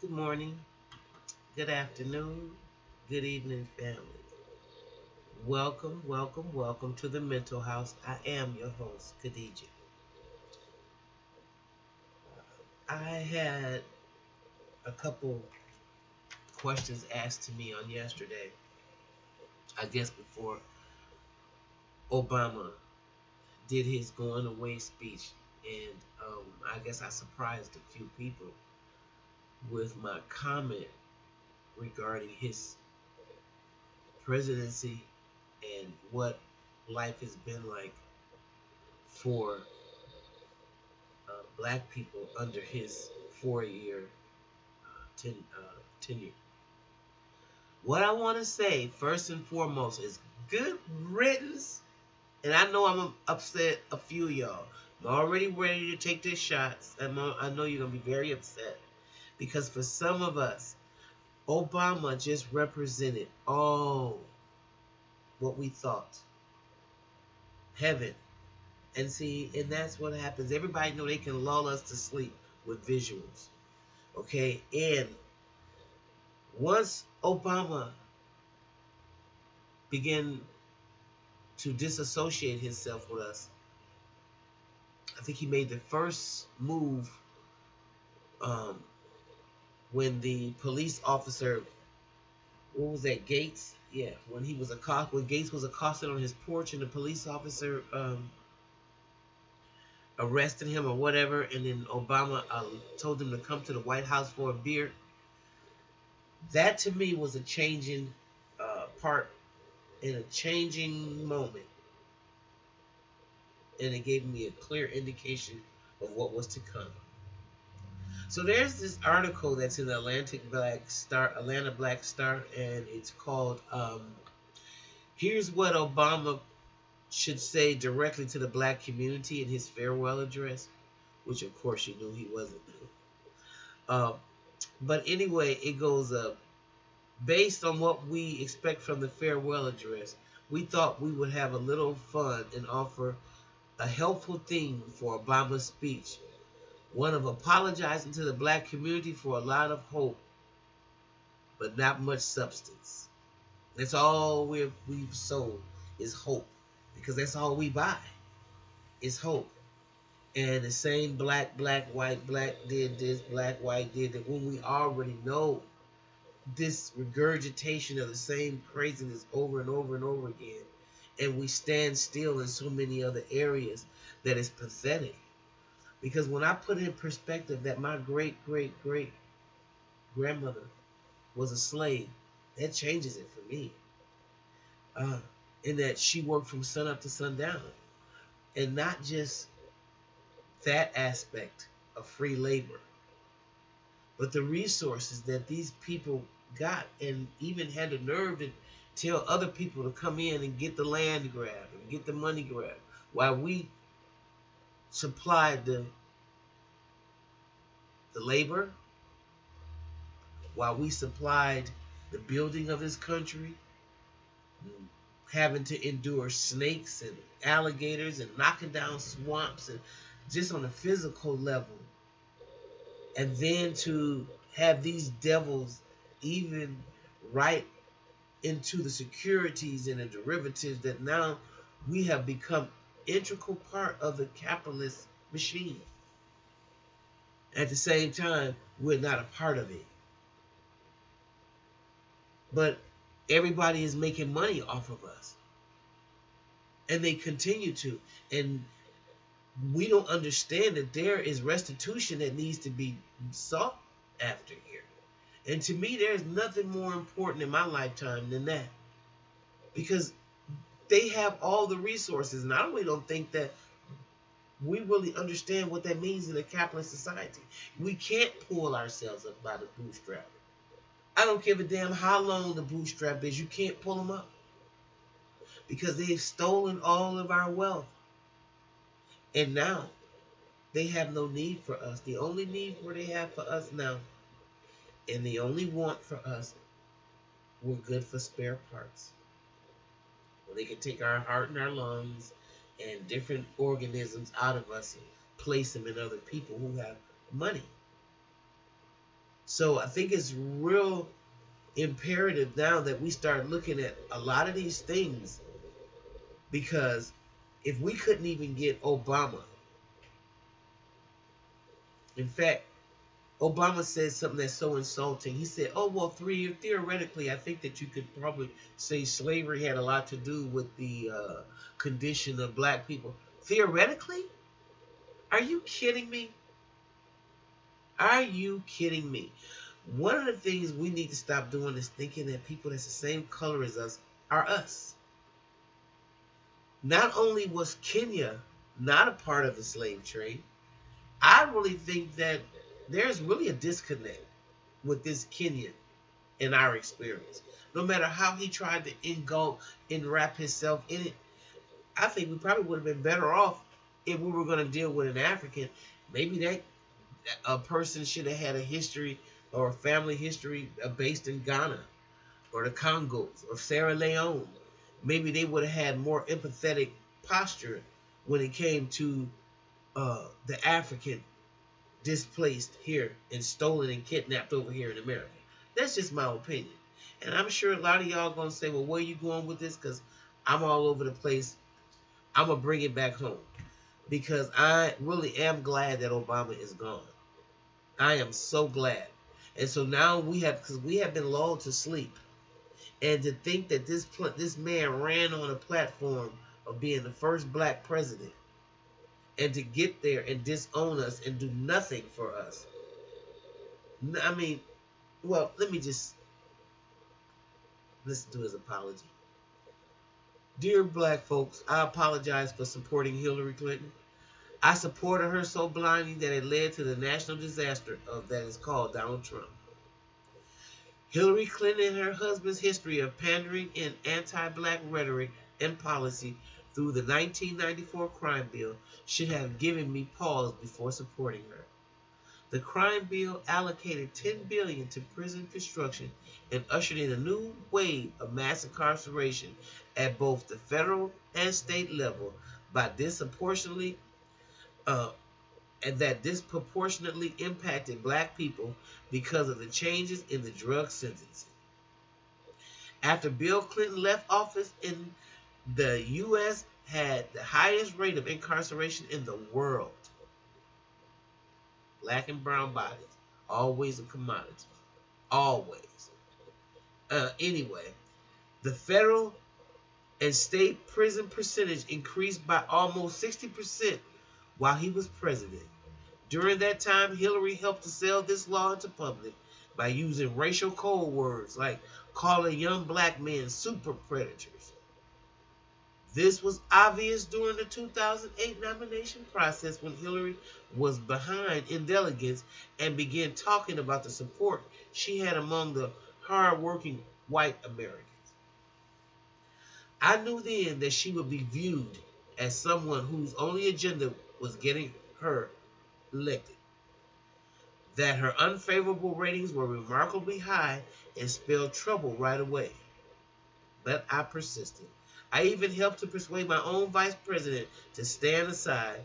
Good morning, good afternoon, good evening, family. Welcome to the Mental House. I am your host, Khadijah. I had a couple questions asked to me on yesterday, I guess before Obama did his going away speech. And I guess I surprised a few people with my comment regarding his presidency and what life has been like for black people under his 4 year tenure. What I want to say, first and foremost, is good riddance. And I know I'm upset a few of y'all. I'm already ready to take the shots. I know you're going to be very upset. Because for some of us, Obama just represented all what we thought. Heaven. And see, and that's what happens. Everybody know they can lull us to sleep with visuals. Okay? And once Obama began to disassociate himself with us, I think he made the first move um, when the police officer, what was that, Gates? Yeah, when Gates was accosted on his porch and the police officer arrested him or whatever, and then Obama told him to come to the White House for a beer. That to me was a changing part in a changing moment, and it gave me a clear indication of what was to come. So there's this article that's in the Atlanta Black Star, and it's called "Here's What Obama Should Say Directly to the Black Community in His Farewell Address," which of course you knew he wasn't. Uh, but anyway, it goes up. Based on what we expect from the farewell address, we thought we would have a little fun and offer a helpful theme for Obama's speech, one of apologizing to the black community for a lot of hope, but not much substance. That's all we've sold is hope, because that's all we buy is hope. And the same black, white, black did this, black, white did that. When we already know this regurgitation of the same craziness over and over and over again, and we stand still in so many other areas that is pathetic. Because when I put in perspective that my great great great grandmother was a slave, that changes it for me. uh, in that she worked from sun up to sundown, and not just that aspect of free labor, but the resources that these people got, and even had the nerve to tell other people to come in and get the land grab and get the money grab, while we supplied the labor, while we supplied the building of this country, having to endure snakes and alligators and knocking down swamps, and just on a physical level. And then to have these devils even right into the securities and the derivatives that now we have become integral part of the capitalist machine. At the same time, we're not a part of it. But everybody is making money off of us. And they continue to. And we don't understand that there is restitution that needs to be sought after here. And to me, there's nothing more important in my lifetime than that. Because they have all the resources. And I really don't think that we really understand what that means in a capitalist society. We can't pull ourselves up by the bootstrap. I don't give a damn how long the bootstrap is. You can't pull them up. Because they've stolen all of our wealth. And now they have no need for us. The only need for they have for us now, and the only want for us, we're good for spare parts. Well, they can take our heart and our lungs and different organisms out of us and place them in other people who have money. So I think it's real imperative now that we start looking at a lot of these things, because if we couldn't even get Obama, in fact, Obama said something that's so insulting. He said, "Oh well, theoretically, I think that you could probably say slavery had a lot to do with the condition of black people." Theoretically, are you kidding me? Are you kidding me? One of the things we need to stop doing is thinking that people that's the same color as us are us. Not only was Kenya not a part of the slave trade, I really think that there's really a disconnect with this Kenyan in our experience. No matter how he tried to engulf and wrap himself in it, I think we probably would have been better off if we were going to deal with an African. Maybe that a person should have had a history or a family history based in Ghana or the Congos or Sierra Leone. Maybe they would have had more empathetic posture when it came to the African displaced here and stolen and kidnapped over here in America. That's just my opinion. And I'm sure a lot of y'all gonna say, well, where are you going with this? Because I'm all over the place. I'm gonna bring it back home. Because I really am glad that Obama is gone. I am so glad. And so now because we have been lulled to sleep. And to think that this man ran on a platform of being the first black president, and to get there and disown us and do nothing for us. I mean, well, let me just listen to his apology. Dear black folks, I apologize for supporting Hillary Clinton. I supported her so blindly that it led to the national disaster that is called Donald Trump. Hillary Clinton and her husband's history of pandering and anti-black rhetoric and policy through the 1994 crime bill should have given me pause before supporting her. The crime bill allocated $10 billion to prison construction and ushered in a new wave of mass incarceration at both the federal and state level by and that disproportionately impacted black people because of the changes in the drug sentencing. After Bill Clinton left office, the U.S. had the highest rate of incarceration in the world. Black and brown bodies, always a commodity. Always. Anyway, the federal and state prison percentage increased by almost 60% while he was president. During that time, Hillary helped to sell this law into public by using racial code words like calling young black men super predators. This was obvious during the 2008 nomination process when Hillary was behind in delegates and began talking about the support she had among the hard-working white Americans. I knew then that she would be viewed as someone whose only agenda was getting her elected, that her unfavorable ratings were remarkably high and spelled trouble right away. But I persisted. I even helped to persuade my own vice president to stand aside,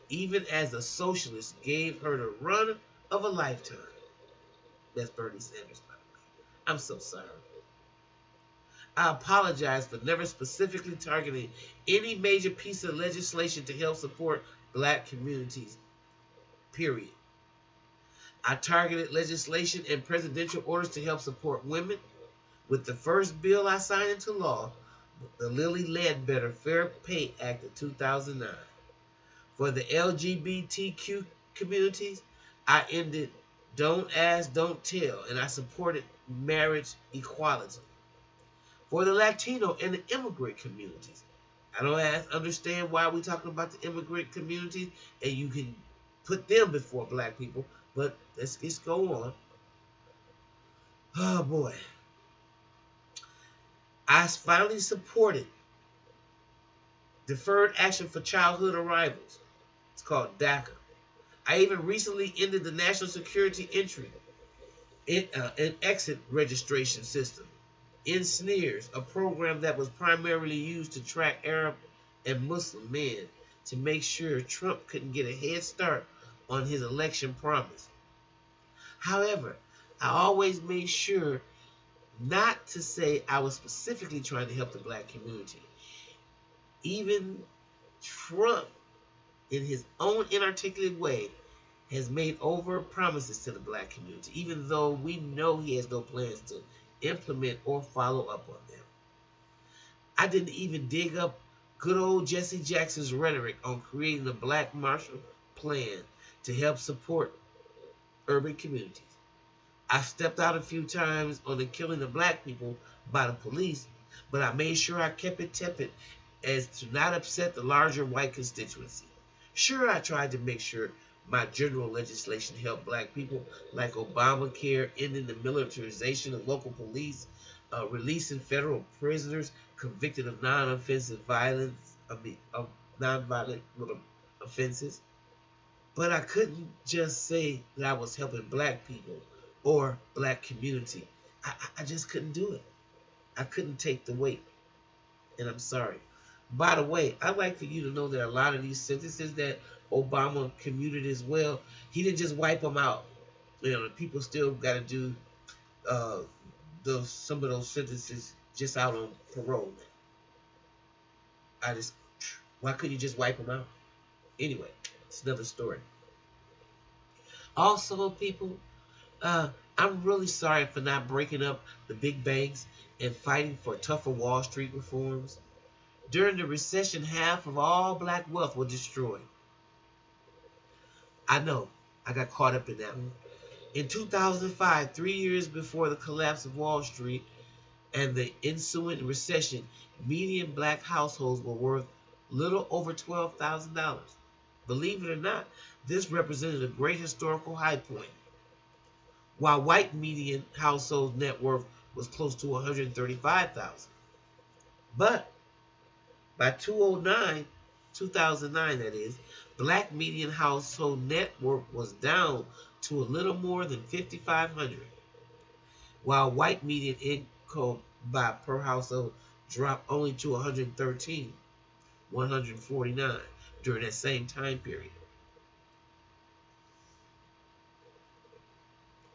even as the socialists gave her the run of a lifetime. That's Bernie Sanders, by the way. I'm so sorry. I apologize for never specifically targeting any major piece of legislation to help support black communities, period. I targeted legislation and presidential orders to help support women. With the first bill I signed into law, the Lilly Ledbetter Fair Pay Act of 2009. For the LGBTQ communities, I ended Don't Ask, Don't Tell, and I supported marriage equality. For the Latino and the immigrant communities, I don't understand why we're talking about the immigrant communities and you can put them before black people, but let's just go on. Oh boy. I finally supported Deferred Action for Childhood Arrivals. It's called DACA. I even recently ended the National Security Entry and Exit Registration System, NSNEERS, a program that was primarily used to track Arab and Muslim men to make sure Trump couldn't get a head start on his election promise. However, I always made sure not to say I was specifically trying to help the black community. Even Trump, in his own inarticulate way, has made over promises to the black community, even though we know he has no plans to implement or follow up on them. I didn't even dig up good old Jesse Jackson's rhetoric on creating a black Marshall Plan to help support urban communities. I stepped out a few times on the killing of black people by the police, but I made sure I kept it tepid as to not upset the larger white constituency. Sure, I tried to make sure my general legislation helped black people, like Obamacare, ending the militarization of local police, releasing federal prisoners convicted of non-offensive violence, of non-violent offenses. But I couldn't just say that I was helping black people or black community. I just couldn't do it. I couldn't take the weight. And I'm sorry. By the way, I'd like for you to know that a lot of these sentences that Obama commuted as well, he didn't just wipe them out. You know, people still got to do uh, some of those sentences just out on parole. I just, why couldn't you just wipe them out? Anyway, it's another story. Also, people, I'm really sorry for not breaking up the big banks and fighting for tougher Wall Street reforms. During the recession, half of all black wealth was destroyed. I know, I got caught up in that one. In 2005, 3 years before the collapse of Wall Street and the ensuing recession, median black households were worth little over $12,000. Believe it or not, this represented a great historical high point, while white median household net worth was close to 135,000. But by 2009, that is, black median household net worth was down to a little more than 5,500, while white median income by per household dropped only to 113, 149 during that same time period.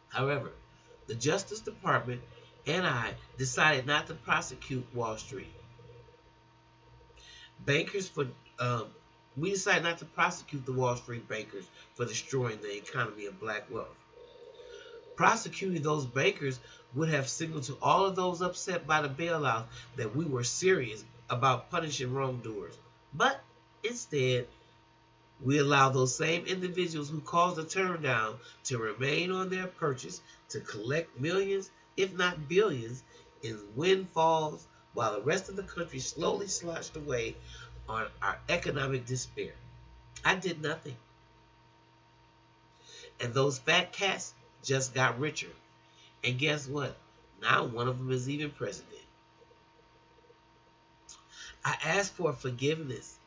However, the Justice Department and I decided not to prosecute Wall Street. Bankers for We decided not to prosecute the Wall Street bankers for destroying the economy of black wealth. Prosecuting those bankers would have signaled to all of those upset by the bailout that we were serious about punishing wrongdoers. But instead, we allow those same individuals who caused the turndown to remain on their purchase to collect millions, if not billions, in windfalls while the rest of the country slowly sloshed away on our economic despair. I did nothing. And those fat cats just got richer. And guess what? Now one of them is even president. I asked for forgiveness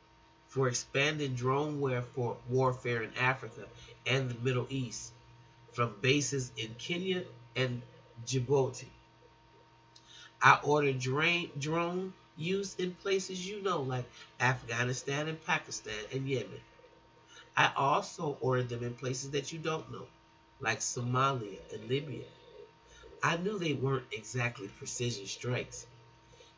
for expanding drone warfare in Africa and the Middle East from bases in Kenya and Djibouti. I ordered drone use in places like Afghanistan and Pakistan and Yemen. I also ordered them in places that you don't know, like Somalia and Libya. I knew they weren't exactly precision strikes.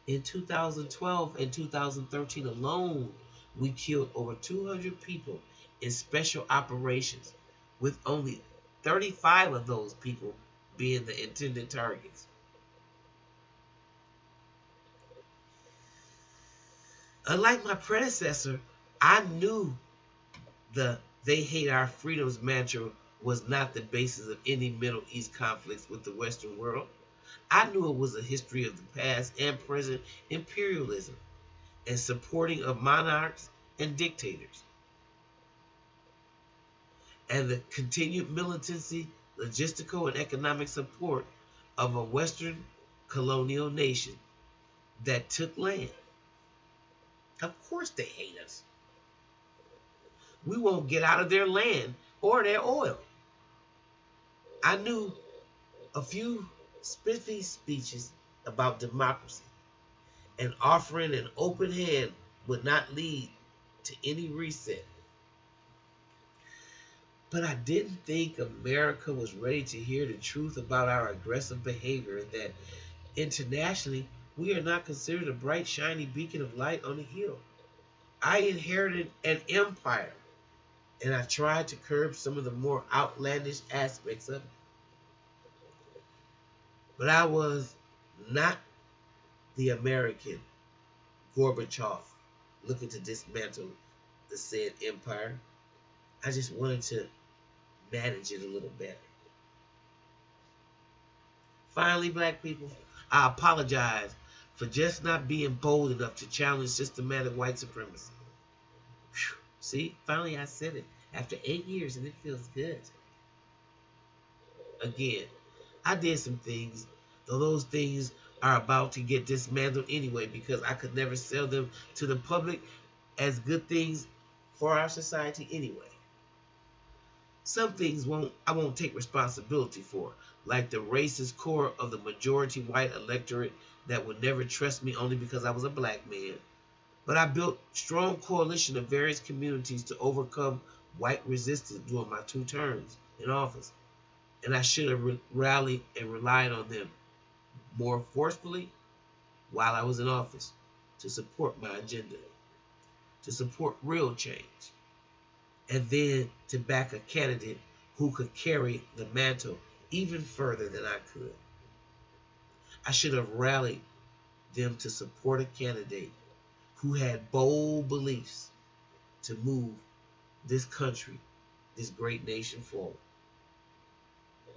In 2012 and 2013 alone, we killed over 200 people in special operations, with only 35 of those people being the intended targets. Unlike my predecessor, I knew the "they hate our freedoms" mantra was not the basis of any Middle East conflicts with the Western world. I knew it was a history of the past and present imperialism and supporting of monarchs and dictators, and the continued militancy, logistical, and economic support of a Western colonial nation that took land. Of course they hate us. We won't get out of their land or their oil. I knew a few spiffy speeches about democracy and offering an open hand would not lead to any reset. But I didn't think America was ready to hear the truth about our aggressive behavior and that internationally we are not considered a bright, shiny beacon of light on the hill. I inherited an empire, and I tried to curb some of the more outlandish aspects of it. But I was not the American Gorbachev looking to dismantle the said empire. I just wanted to manage it a little better. Finally, black people, I apologize for just not being bold enough to challenge systematic white supremacy. Whew. See, finally I said it after 8 years and it feels good. Again, I did some things, though those things are about to get dismantled anyway because I could never sell them to the public as good things for our society anyway. Some things I won't take responsibility for, like the racist core of the majority white electorate that would never trust me only because I was a black man. But I built strong coalition of various communities to overcome white resistance during my 2 terms in office. And I should have rallied and relied on them more forcefully while I was in office to support my agenda, to support real change, and then to back a candidate who could carry the mantle even further than I could. I should have rallied them to support a candidate who had bold beliefs to move this country, this great nation forward.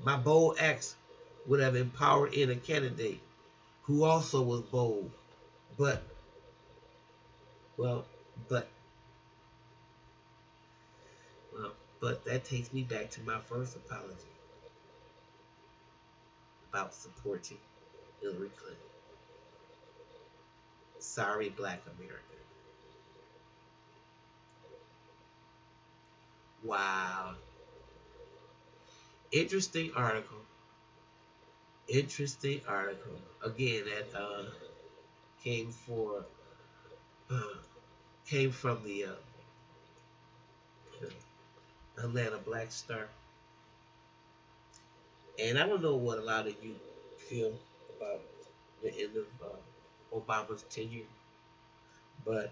My bold acts would have empowered in a candidate who also was bold, but, well, but, well, but that takes me back to my first apology about supporting Hillary Clinton. Sorry, Black America. Wow. Interesting article. Interesting article. Again, that came for uh, came from the Atlanta Black Star, and I don't know what a lot of you feel about the end of Obama's tenure, but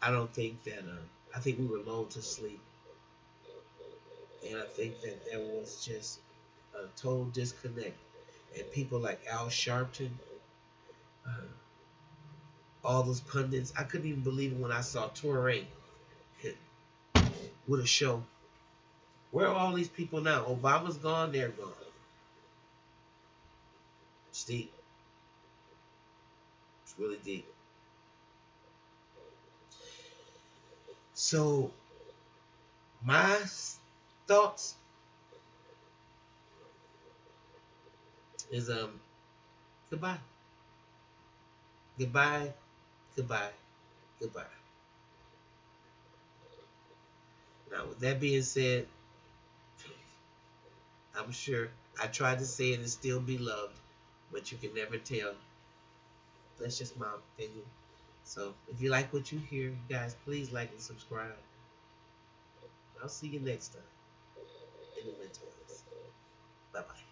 I don't think that. I think we were lulled to sleep, and I think that there was just a total disconnect. And people like Al Sharpton, uh, all those pundits, I couldn't even believe it when I saw Toure with a show. Where are all these people now? Obama's gone, they're gone. It's deep. It's really deep. So my thoughts is goodbye. Goodbye. Goodbye. Goodbye. Now with that being said, I'm sure I tried to say it and still be loved, but you can never tell. That's just my opinion. So if you like what you hear, guys, please like and subscribe. I'll see you next time in the mental. Bye bye.